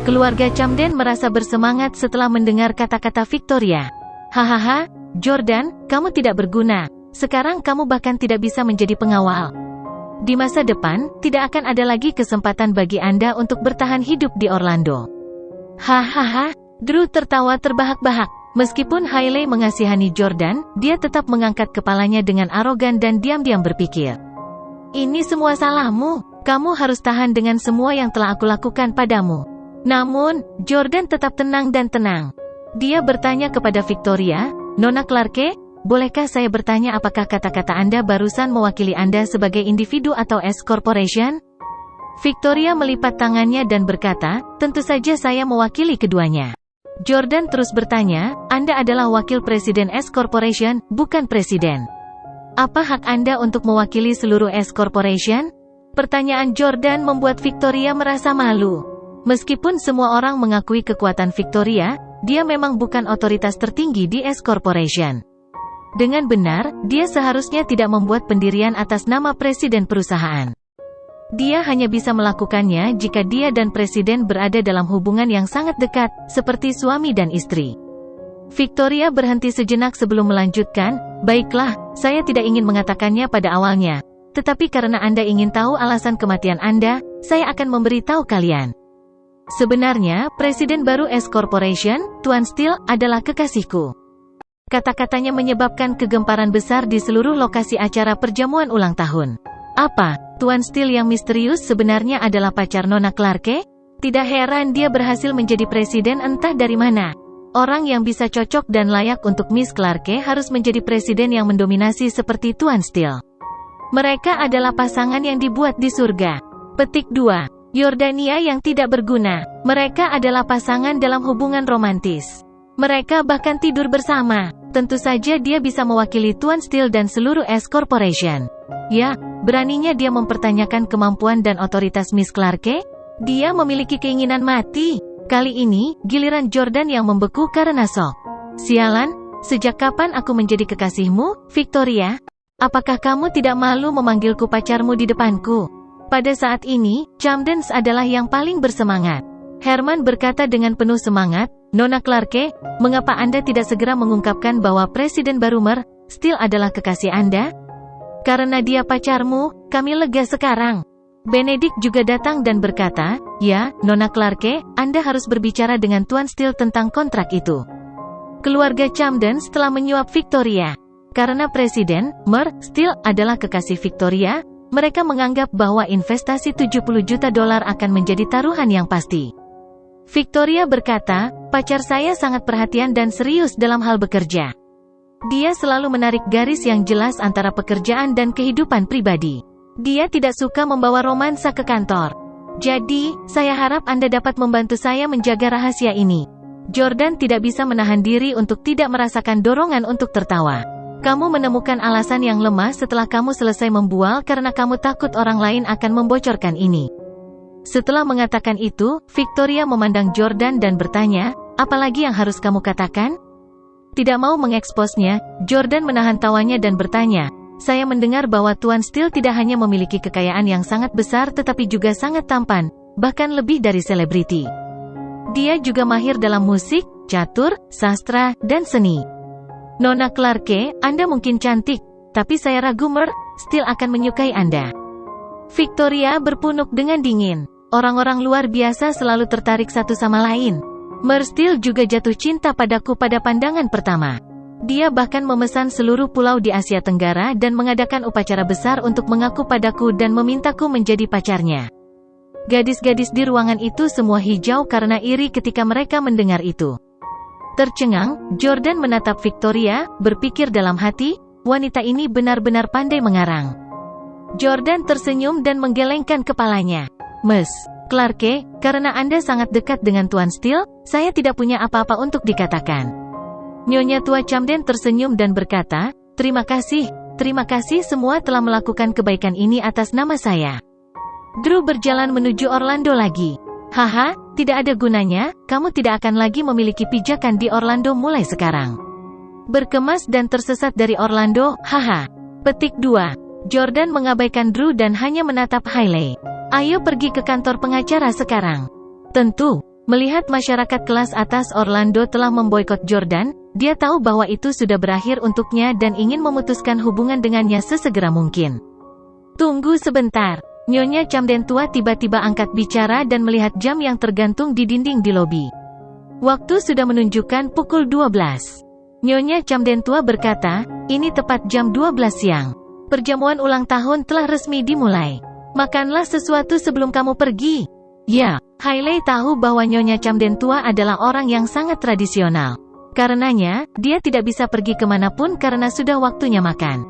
Keluarga Camden merasa bersemangat setelah mendengar kata-kata Victoria. Hahaha, Jordan, kamu tidak berguna. Sekarang kamu bahkan tidak bisa menjadi pengawal. Di masa depan, tidak akan ada lagi kesempatan bagi Anda untuk bertahan hidup di Orlando. Hahaha, Drew tertawa terbahak-bahak. Meskipun Hailey mengasihani Jordan, dia tetap mengangkat kepalanya dengan arogan dan diam-diam berpikir. Ini semua salahmu, kamu harus tahan dengan semua yang telah aku lakukan padamu. Namun, Jordan tetap tenang dan tenang. Dia bertanya kepada Victoria, Nona Clarke, bolehkah saya bertanya apakah kata-kata Anda barusan mewakili Anda sebagai individu atau S Corporation? Victoria melipat tangannya dan berkata, tentu saja saya mewakili keduanya. Jordan terus bertanya, Anda adalah wakil presiden S Corporation, bukan presiden. Apa hak Anda untuk mewakili seluruh S Corporation? Pertanyaan Jordan membuat Victoria merasa malu. Meskipun semua orang mengakui kekuatan Victoria, dia memang bukan otoritas tertinggi di S Corporation. Dengan benar, dia seharusnya tidak membuat pendirian atas nama presiden perusahaan. Dia hanya bisa melakukannya jika dia dan presiden berada dalam hubungan yang sangat dekat, seperti suami dan istri. Victoria berhenti sejenak sebelum melanjutkan, baiklah, saya tidak ingin mengatakannya pada awalnya. Tetapi karena Anda ingin tahu alasan kematian Anda, saya akan memberitahu kalian. Sebenarnya, presiden baru S Corporation, Tuan Steele, adalah kekasihku. Kata-katanya menyebabkan kegemparan besar di seluruh lokasi acara perjamuan ulang tahun. Apa, Tuan Steele yang misterius sebenarnya adalah pacar Nona Clarke? Tidak heran dia berhasil menjadi presiden entah dari mana. Orang yang bisa cocok dan layak untuk Miss Clarke harus menjadi presiden yang mendominasi seperti Tuan Steele. Mereka adalah pasangan yang dibuat di surga. Petik 2. Yordania yang tidak berguna. Mereka adalah pasangan dalam hubungan romantis. Mereka bahkan tidur bersama. Tentu saja dia bisa mewakili Tuan Steele dan seluruh S Corporation. Ya, beraninya dia mempertanyakan kemampuan dan otoritas Miss Clarke? Dia memiliki keinginan mati. Kali ini, giliran Jordan yang membeku karena shock. Sialan, sejak kapan aku menjadi kekasihmu, Victoria? Apakah kamu tidak malu memanggilku pacarmu di depanku? Pada saat ini, Camden adalah yang paling bersemangat. Herman berkata dengan penuh semangat, Nona Clarke, mengapa Anda tidak segera mengungkapkan bahwa Presiden baru Mer Steele adalah kekasih Anda? Karena dia pacarmu, kami lega sekarang. Benedict juga datang dan berkata, ya, Nona Clarke, Anda harus berbicara dengan Tuan Steele tentang kontrak itu. Keluarga Camden telah menyuap Victoria. Karena Presiden Mer Steele adalah kekasih Victoria, mereka menganggap bahwa investasi $70 juta akan menjadi taruhan yang pasti. Victoria berkata, pacar saya sangat perhatian dan serius dalam hal bekerja. Dia selalu menarik garis yang jelas antara pekerjaan dan kehidupan pribadi. Dia tidak suka membawa romansa ke kantor. Jadi, saya harap Anda dapat membantu saya menjaga rahasia ini. Jordan tidak bisa menahan diri untuk tidak merasakan dorongan untuk tertawa. Kamu menemukan alasan yang lemah setelah kamu selesai membual karena kamu takut orang lain akan membocorkan ini. Setelah mengatakan itu, Victoria memandang Jordan dan bertanya, apalagi yang harus kamu katakan? Tidak mau mengeksposnya, Jordan menahan tawanya dan bertanya, saya mendengar bahwa Tuan Steele tidak hanya memiliki kekayaan yang sangat besar tetapi juga sangat tampan, bahkan lebih dari selebriti. Dia juga mahir dalam musik, catur, sastra, dan seni. Nona Clarke, Anda mungkin cantik, tapi saya ragu Mer Steele akan menyukai Anda. Victoria berpunuk dengan dingin. Orang-orang luar biasa selalu tertarik satu sama lain. Mer Steele juga jatuh cinta padaku pada pandangan pertama. Dia bahkan memesan seluruh pulau di Asia Tenggara dan mengadakan upacara besar untuk mengaku padaku dan memintaku menjadi pacarnya. Gadis-gadis di ruangan itu semua hijau karena iri ketika mereka mendengar itu. Tercengang, Jordan menatap Victoria, berpikir dalam hati, wanita ini benar-benar pandai mengarang. Jordan tersenyum dan menggelengkan kepalanya. Miss Clarke, karena Anda sangat dekat dengan Tuan Steele, saya tidak punya apa-apa untuk dikatakan. Nyonya tua Camden tersenyum dan berkata, terima kasih semua telah melakukan kebaikan ini atas nama saya. Drew berjalan menuju Orlando lagi. Haha, tidak ada gunanya, kamu tidak akan lagi memiliki pijakan di Orlando mulai sekarang. Berkemas dan tersesat dari Orlando, haha. Petik 2. Jordan mengabaikan Drew dan hanya menatap Hailey. Ayo pergi ke kantor pengacara sekarang. Tentu. Melihat masyarakat kelas atas Orlando telah memboikot Jordan, dia tahu bahwa itu sudah berakhir untuknya dan ingin memutuskan hubungan dengannya sesegera mungkin. Tunggu sebentar. Nyonya Camden tua tiba-tiba angkat bicara dan melihat jam yang tergantung di dinding di lobi. Waktu sudah menunjukkan pukul 12. Nyonya Camden tua berkata, ini tepat jam 12 siang. Perjamuan ulang tahun telah resmi dimulai. Makanlah sesuatu sebelum kamu pergi. Ya, Hailey tahu bahwa Nyonya Camden tua adalah orang yang sangat tradisional. Karenanya, dia tidak bisa pergi kemanapun karena sudah waktunya makan.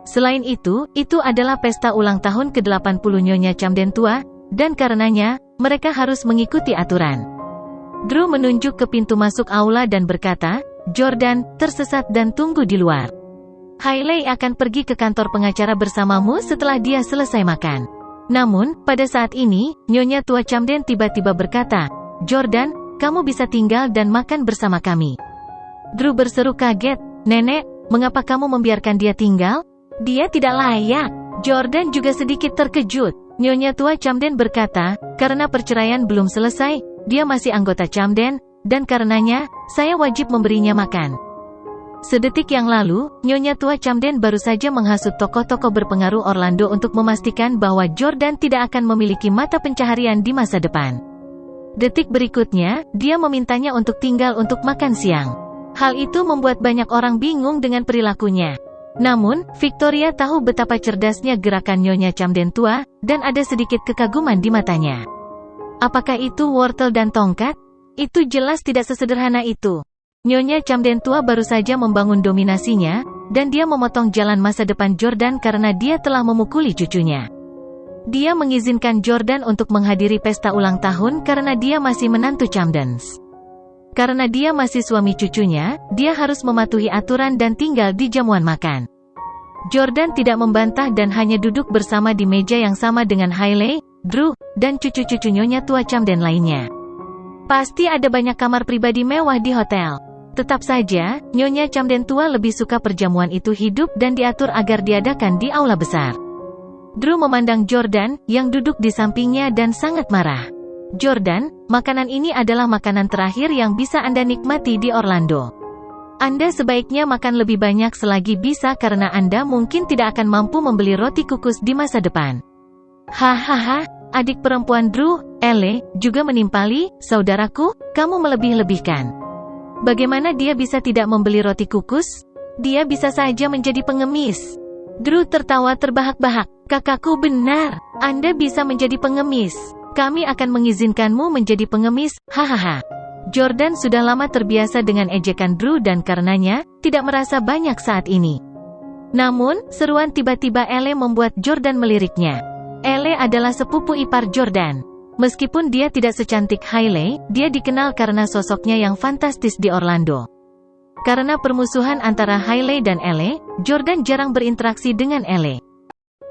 Selain itu adalah pesta ulang tahun ke-80 Nyonya Camden tua, dan karenanya, mereka harus mengikuti aturan. Drew menunjuk ke pintu masuk aula dan berkata, Jordan, tersesat dan tunggu di luar. Hailey akan pergi ke kantor pengacara bersamamu setelah dia selesai makan. Namun, pada saat ini, Nyonya tua Camden tiba-tiba berkata, Jordan, kamu bisa tinggal dan makan bersama kami. Drew berseru kaget, Nenek, mengapa kamu membiarkan dia tinggal? Dia tidak layak. Jordan juga sedikit terkejut. Nyonya tua Camden berkata, karena perceraian belum selesai, dia masih anggota Camden, dan karenanya, saya wajib memberinya makan. Sedetik yang lalu, Nyonya tua Camden baru saja menghasut tokoh-tokoh berpengaruh Orlando untuk memastikan bahwa Jordan tidak akan memiliki mata pencaharian di masa depan. Detik berikutnya, dia memintanya untuk tinggal untuk makan siang. Hal itu membuat banyak orang bingung dengan perilakunya. Namun, Victoria tahu betapa cerdasnya gerakan Nyonya Camden tua, dan ada sedikit kekaguman di matanya. Apakah itu wortel dan tongkat? Itu jelas tidak sesederhana itu. Nyonya Camden tua baru saja membangun dominasinya, dan dia memotong jalan masa depan Jordan karena dia telah memukuli cucunya. Dia mengizinkan Jordan untuk menghadiri pesta ulang tahun karena dia masih menantu Camdens. Karena dia masih suami cucunya, dia harus mematuhi aturan dan tinggal di jamuan makan. Jordan tidak membantah dan hanya duduk bersama di meja yang sama dengan Hailey, Drew, dan cucu-cucu Nyonya tua Camden lainnya. Pasti ada banyak kamar pribadi mewah di hotel. Tetap saja, Nyonya Camden tua lebih suka perjamuan itu hidup dan diatur agar diadakan di aula besar. Drew memandang Jordan, yang duduk di sampingnya dan sangat marah. Jordan, makanan ini adalah makanan terakhir yang bisa Anda nikmati di Orlando. Anda sebaiknya makan lebih banyak selagi bisa karena Anda mungkin tidak akan mampu membeli roti kukus di masa depan. Hahaha, adik perempuan Drew, Elle, juga menimpali, saudaraku, kamu melebih-lebihkan. Bagaimana dia bisa tidak membeli roti kukus? Dia bisa saja menjadi pengemis. Drew tertawa terbahak-bahak, kakakku benar, Anda bisa menjadi pengemis. Kami akan mengizinkanmu menjadi pengemis, hahaha. Jordan sudah lama terbiasa dengan ejekan Drew dan karenanya, tidak merasa banyak saat ini. Namun, seruan tiba-tiba Elle membuat Jordan meliriknya. Elle adalah sepupu ipar Jordan. Meskipun dia tidak secantik Hailey, dia dikenal karena sosoknya yang fantastis di Orlando. Karena permusuhan antara Hailey dan Elle, Jordan jarang berinteraksi dengan Elle.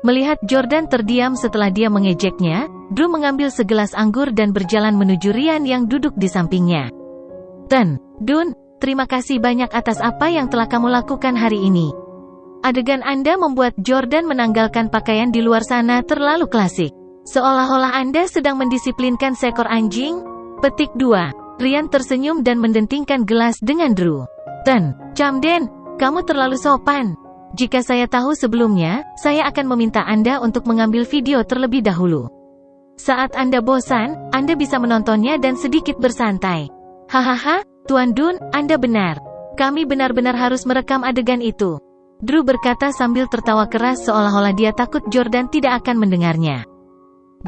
Melihat Jordan terdiam setelah dia mengejeknya, Drew mengambil segelas anggur dan berjalan menuju Ryan yang duduk di sampingnya. Dun, terima kasih banyak atas apa yang telah kamu lakukan hari ini. Adegan Anda membuat Jordan menanggalkan pakaian di luar sana terlalu klasik. Seolah-olah Anda sedang mendisiplinkan seekor anjing. Petik 2. Ryan tersenyum dan mendentingkan gelas dengan Drew. Camden, kamu terlalu sopan. Jika saya tahu sebelumnya, saya akan meminta Anda untuk mengambil video terlebih dahulu. Saat Anda bosan, Anda bisa menontonnya dan sedikit bersantai. Hahaha, Tuan Dun, Anda benar. Kami benar-benar harus merekam adegan itu. Drew berkata sambil tertawa keras seolah-olah dia takut Jordan tidak akan mendengarnya.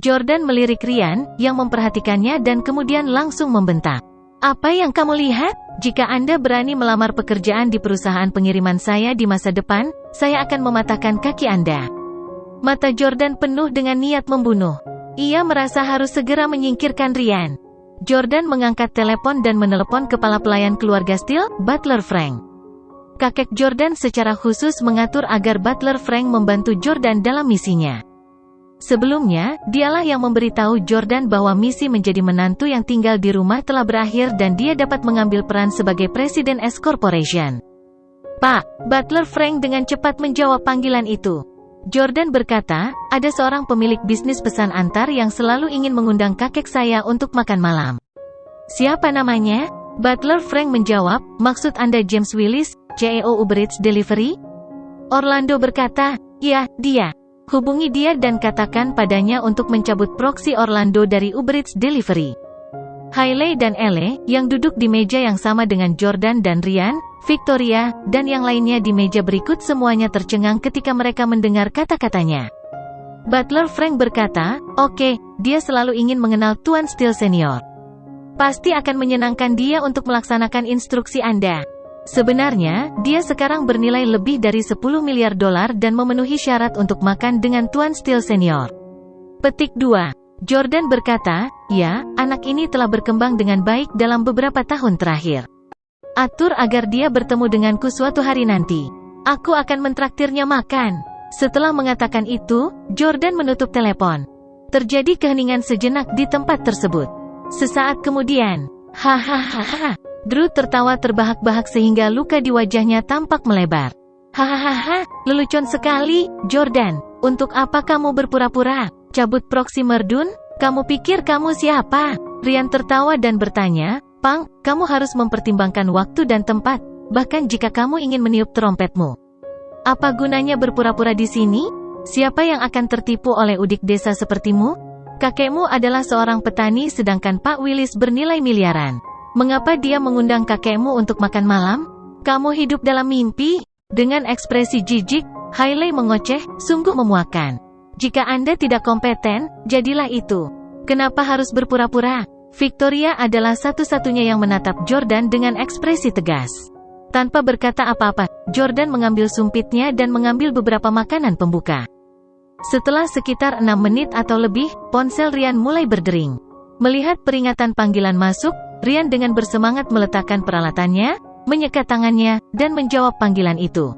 Jordan melirik Ryan, yang memperhatikannya dan kemudian langsung membentak. Apa yang kamu lihat? Jika Anda berani melamar pekerjaan di perusahaan pengiriman saya di masa depan, saya akan mematahkan kaki Anda. Mata Jordan penuh dengan niat membunuh. Ia merasa harus segera menyingkirkan Ryan. Jordan mengangkat telepon dan menelepon kepala pelayan keluarga Steele, Butler Frank. Kakek Jordan secara khusus mengatur agar Butler Frank membantu Jordan dalam misinya. Sebelumnya, dialah yang memberitahu Jordan bahwa misi menjadi menantu yang tinggal di rumah telah berakhir dan dia dapat mengambil peran sebagai Presiden S Corporation. Pak, Butler Frank dengan cepat menjawab panggilan itu. Jordan berkata, ada seorang pemilik bisnis pesan antar yang selalu ingin mengundang kakek saya untuk makan malam. Siapa namanya? Butler Frank menjawab, maksud Anda James Willis, CEO Uber Eats Delivery? Orlando berkata, ya, dia. Hubungi dia dan katakan padanya untuk mencabut proksi Orlando dari Uber Eats Delivery. Hailey dan Elle, yang duduk di meja yang sama dengan Jordan dan Ryan, Victoria, dan yang lainnya di meja berikut semuanya tercengang ketika mereka mendengar kata-katanya. Butler Frank berkata, oke, dia selalu ingin mengenal Tuan Steele Senior. Pasti akan menyenangkan dia untuk melaksanakan instruksi Anda. Sebenarnya, dia sekarang bernilai lebih dari 10 miliar dolar dan memenuhi syarat untuk makan dengan Tuan Steele Senior. Petik 2. Jordan berkata, ya, anak ini telah berkembang dengan baik dalam beberapa tahun terakhir. Atur agar dia bertemu denganku suatu hari nanti. Aku akan mentraktirnya makan. Setelah mengatakan itu, Jordan menutup telepon. Terjadi keheningan sejenak di tempat tersebut. Sesaat kemudian, hahaha. Drew tertawa terbahak-bahak sehingga luka di wajahnya tampak melebar. Hahaha, lelucon sekali, Jordan. Untuk apa kamu berpura-pura? Cabut proksi Merdun? Kamu pikir kamu siapa? Ryan tertawa dan bertanya, Pang, kamu harus mempertimbangkan waktu dan tempat, bahkan jika kamu ingin meniup trompetmu. Apa gunanya berpura-pura di sini? Siapa yang akan tertipu oleh udik desa sepertimu? Kakekmu adalah seorang petani sedangkan Pak Willis bernilai miliaran. Mengapa dia mengundang kakekmu untuk makan malam? Kamu hidup dalam mimpi? Dengan ekspresi jijik, Hailey mengoceh, sungguh memuakkan. Jika Anda tidak kompeten, jadilah itu. Kenapa harus berpura-pura? Victoria adalah satu-satunya yang menatap Jordan dengan ekspresi tegas. Tanpa berkata apa-apa, Jordan mengambil sumpitnya dan mengambil beberapa makanan pembuka. Setelah sekitar 6 menit atau lebih, ponsel Ryan mulai berdering. Melihat peringatan panggilan masuk, Ryan dengan bersemangat meletakkan peralatannya, menyekat tangannya, dan menjawab panggilan itu.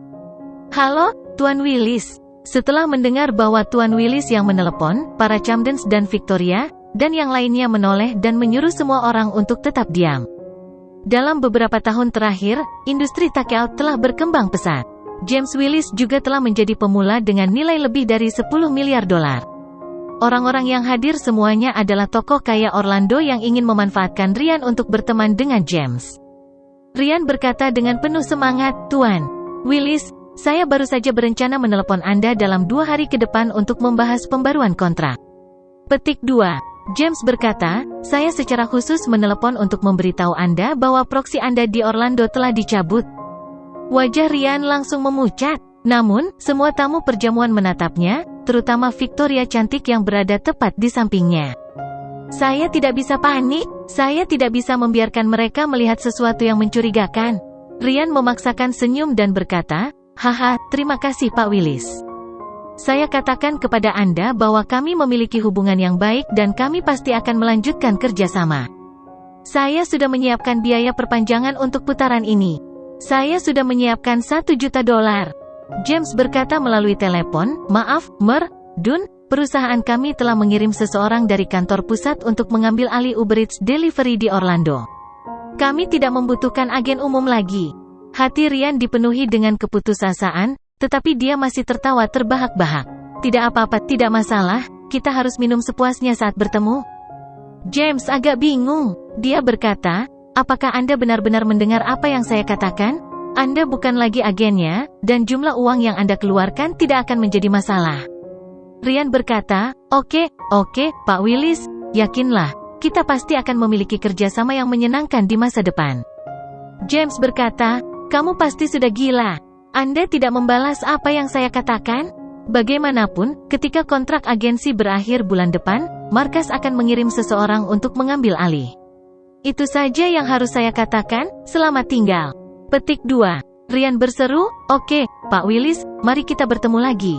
Halo, Tuan Willis. Setelah mendengar bahwa Tuan Willis yang menelepon, para Camdens dan Victoria, dan yang lainnya menoleh dan menyuruh semua orang untuk tetap diam. Dalam beberapa tahun terakhir, industri takeout telah berkembang pesat. James Willis juga telah menjadi pemula dengan nilai lebih dari 10 miliar dolar. Orang-orang yang hadir semuanya adalah tokoh kaya Orlando yang ingin memanfaatkan Ryan untuk berteman dengan James. Ryan berkata dengan penuh semangat, Tuan Willis, saya baru saja berencana menelepon Anda dalam 2 hari ke depan untuk membahas pembaruan kontrak. Petik 2. James berkata, saya secara khusus menelepon untuk memberitahu Anda bahwa proksi Anda di Orlando telah dicabut. Wajah Ryan langsung memucat. Namun, semua tamu perjamuan menatapnya, terutama Victoria cantik yang berada tepat di sampingnya. Saya tidak bisa panik, saya tidak bisa membiarkan mereka melihat sesuatu yang mencurigakan. Ryan memaksakan senyum dan berkata, haha, terima kasih Pak Willis. Saya katakan kepada Anda bahwa kami memiliki hubungan yang baik dan kami pasti akan melanjutkan kerjasama. Saya sudah menyiapkan biaya perpanjangan untuk putaran ini. Saya sudah menyiapkan $1 juta. James berkata melalui telepon, maaf, Dun, perusahaan kami telah mengirim seseorang dari kantor pusat untuk mengambil alih Uber Eats Delivery di Orlando. Kami tidak membutuhkan agen umum lagi. Hati Ryan dipenuhi dengan keputusasaan, tetapi dia masih tertawa terbahak-bahak. Tidak apa-apa, tidak masalah, kita harus minum sepuasnya saat bertemu. James agak bingung. Dia berkata, apakah Anda benar-benar mendengar apa yang saya katakan? Anda bukan lagi agennya, dan jumlah uang yang Anda keluarkan tidak akan menjadi masalah. Ryan berkata, oke, Pak Willis, yakinlah, kita pasti akan memiliki kerjasama yang menyenangkan di masa depan. James berkata, kamu pasti sudah gila. Anda tidak membalas apa yang saya katakan? Bagaimanapun, ketika kontrak agensi berakhir bulan depan, markas akan mengirim seseorang untuk mengambil alih. Itu saja yang harus saya katakan, selamat tinggal. Petik 2. Ryan berseru, oke, Pak Willis, mari kita bertemu lagi.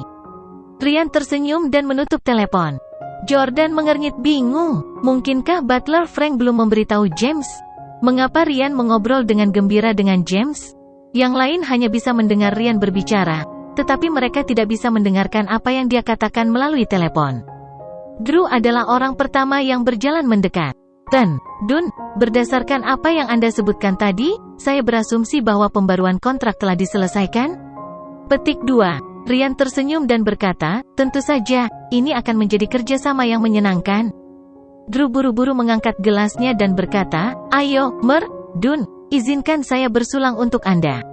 Ryan tersenyum dan menutup telepon. Jordan mengernyit bingung. Mungkinkah Butler Frank belum memberitahu James? Mengapa Ryan mengobrol dengan gembira dengan James? Yang lain hanya bisa mendengar Ryan berbicara, tetapi mereka tidak bisa mendengarkan apa yang dia katakan melalui telepon. Drew adalah orang pertama yang berjalan mendekat. Dun, berdasarkan apa yang Anda sebutkan tadi, saya berasumsi bahwa pembaruan kontrak telah diselesaikan? Petik 2. Ryan tersenyum dan berkata, tentu saja, ini akan menjadi kerjasama yang menyenangkan. Drew buru-buru mengangkat gelasnya dan berkata, "Ayo, Dun, izinkan saya bersulang untuk Anda.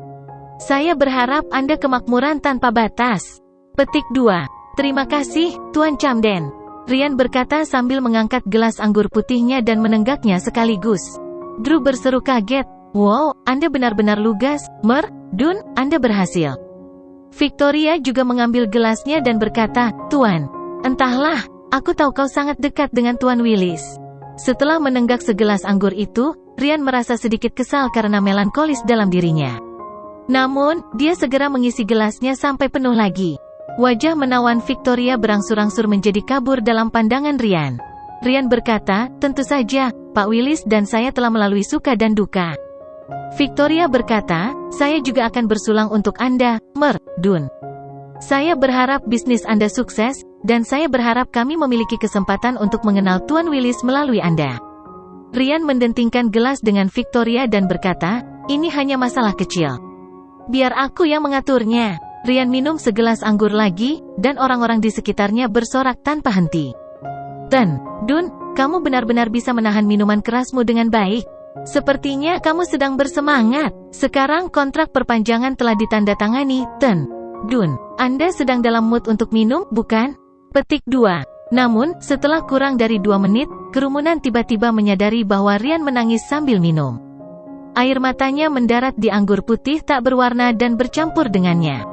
Saya berharap Anda kemakmuran tanpa batas." Petik 2. Terima kasih, Tuan Camden. Ryan berkata sambil mengangkat gelas anggur putihnya dan menenggaknya sekaligus. Drew berseru kaget, "Wow, Anda benar-benar lugas, Dun, Anda berhasil." Victoria juga mengambil gelasnya dan berkata, "Tuan, entahlah, aku tahu kau sangat dekat dengan Tuan Willis." Setelah menenggak segelas anggur itu, Ryan merasa sedikit kesal karena melankolis dalam dirinya. Namun, dia segera mengisi gelasnya sampai penuh lagi. Wajah menawan Victoria berangsur-angsur menjadi kabur dalam pandangan Ryan. Ryan berkata, "Tentu saja, Pak Willis dan saya telah melalui suka dan duka." Victoria berkata, "Saya juga akan bersulang untuk Anda, Dun. Saya berharap bisnis Anda sukses, dan saya berharap kami memiliki kesempatan untuk mengenal Tuan Willis melalui Anda." Ryan mendentingkan gelas dengan Victoria dan berkata, "Ini hanya masalah kecil. Biar aku yang mengaturnya." Ryan minum segelas anggur lagi, dan orang-orang di sekitarnya bersorak tanpa henti. "Dun, kamu benar-benar bisa menahan minuman kerasmu dengan baik. Sepertinya kamu sedang bersemangat. Sekarang kontrak perpanjangan telah ditandatangani, Dun. Anda sedang dalam mood untuk minum, bukan?" Petik 2. Namun, setelah kurang dari 2 menit, kerumunan tiba-tiba menyadari bahwa Ryan menangis sambil minum. Air matanya mendarat di anggur putih tak berwarna dan bercampur dengannya.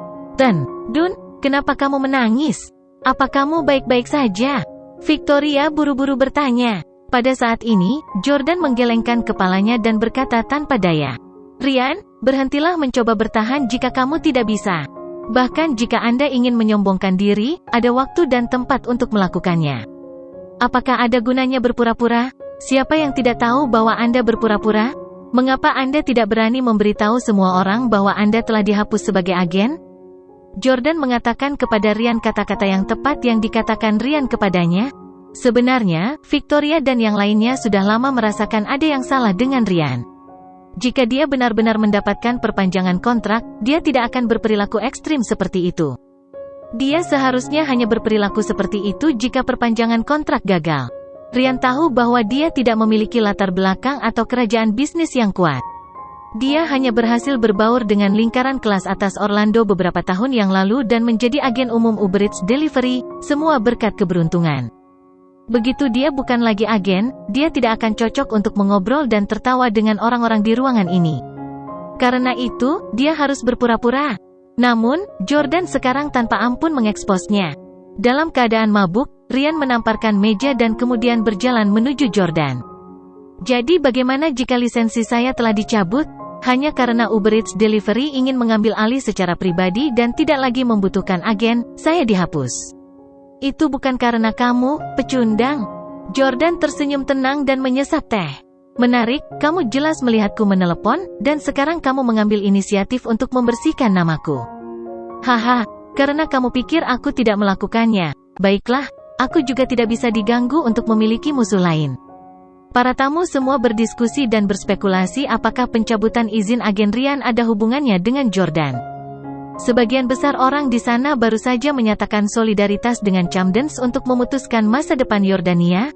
"Dun, kenapa kamu menangis? Apa kamu baik-baik saja?" Victoria buru-buru bertanya. Pada saat ini, Jordan menggelengkan kepalanya dan berkata tanpa daya, "Ryan, berhentilah mencoba bertahan jika kamu tidak bisa. Bahkan jika Anda ingin menyombongkan diri, ada waktu dan tempat untuk melakukannya. Apakah ada gunanya berpura-pura? Siapa yang tidak tahu bahwa Anda berpura-pura? Mengapa Anda tidak berani memberitahu semua orang bahwa Anda telah dihapus sebagai agen?" Jordan mengatakan kepada Ryan kata-kata yang tepat yang dikatakan Ryan kepadanya. Sebenarnya, Victoria dan yang lainnya sudah lama merasakan ada yang salah dengan Ryan. Jika dia benar-benar mendapatkan perpanjangan kontrak, dia tidak akan berperilaku ekstrim seperti itu. Dia seharusnya hanya berperilaku seperti itu jika perpanjangan kontrak gagal. Ryan tahu bahwa dia tidak memiliki latar belakang atau kerajaan bisnis yang kuat. Dia hanya berhasil berbaur dengan lingkaran kelas atas Orlando beberapa tahun yang lalu dan menjadi agen umum Uber Eats Delivery, semua berkat keberuntungan. Begitu dia bukan lagi agen, dia tidak akan cocok untuk mengobrol dan tertawa dengan orang-orang di ruangan ini. Karena itu, dia harus berpura-pura. Namun, Jordan sekarang tanpa ampun mengeksposnya. Dalam keadaan mabuk, Ryan menamparkan meja dan kemudian berjalan menuju Jordan. "Jadi bagaimana jika lisensi saya telah dicabut? Hanya karena Uber Eats Delivery ingin mengambil alih secara pribadi dan tidak lagi membutuhkan agen, saya dihapus. Itu bukan karena kamu, pecundang." Jordan tersenyum tenang dan menyesap teh. "Menarik, kamu jelas melihatku menelepon, dan sekarang kamu mengambil inisiatif untuk membersihkan namaku. Haha, karena kamu pikir aku tidak melakukannya. Baiklah, aku juga tidak bisa diganggu untuk memiliki musuh lain." Para tamu semua berdiskusi dan berspekulasi apakah pencabutan izin agen Ryan ada hubungannya dengan Jordan. Sebagian besar orang di sana baru saja menyatakan solidaritas dengan Camdens untuk memutuskan masa depan Yordania.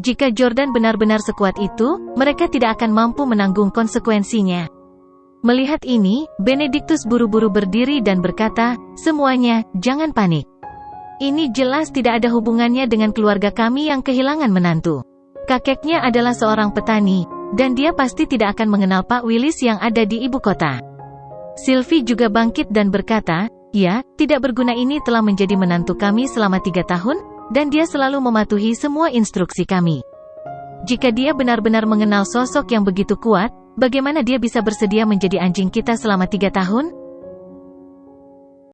Jika Jordan benar-benar sekuat itu, mereka tidak akan mampu menanggung konsekuensinya. Melihat ini, Benedictus buru-buru berdiri dan berkata, "Semuanya, jangan panik. Ini jelas tidak ada hubungannya dengan keluarga kami yang kehilangan menantu. Kakeknya adalah seorang petani, dan dia pasti tidak akan mengenal Pak Willis yang ada di ibu kota." Sylvie juga bangkit dan berkata, "Ya, tidak berguna ini telah menjadi menantu kami selama 3 tahun, dan dia selalu mematuhi semua instruksi kami. Jika dia benar-benar mengenal sosok yang begitu kuat, bagaimana dia bisa bersedia menjadi anjing kita selama 3 tahun?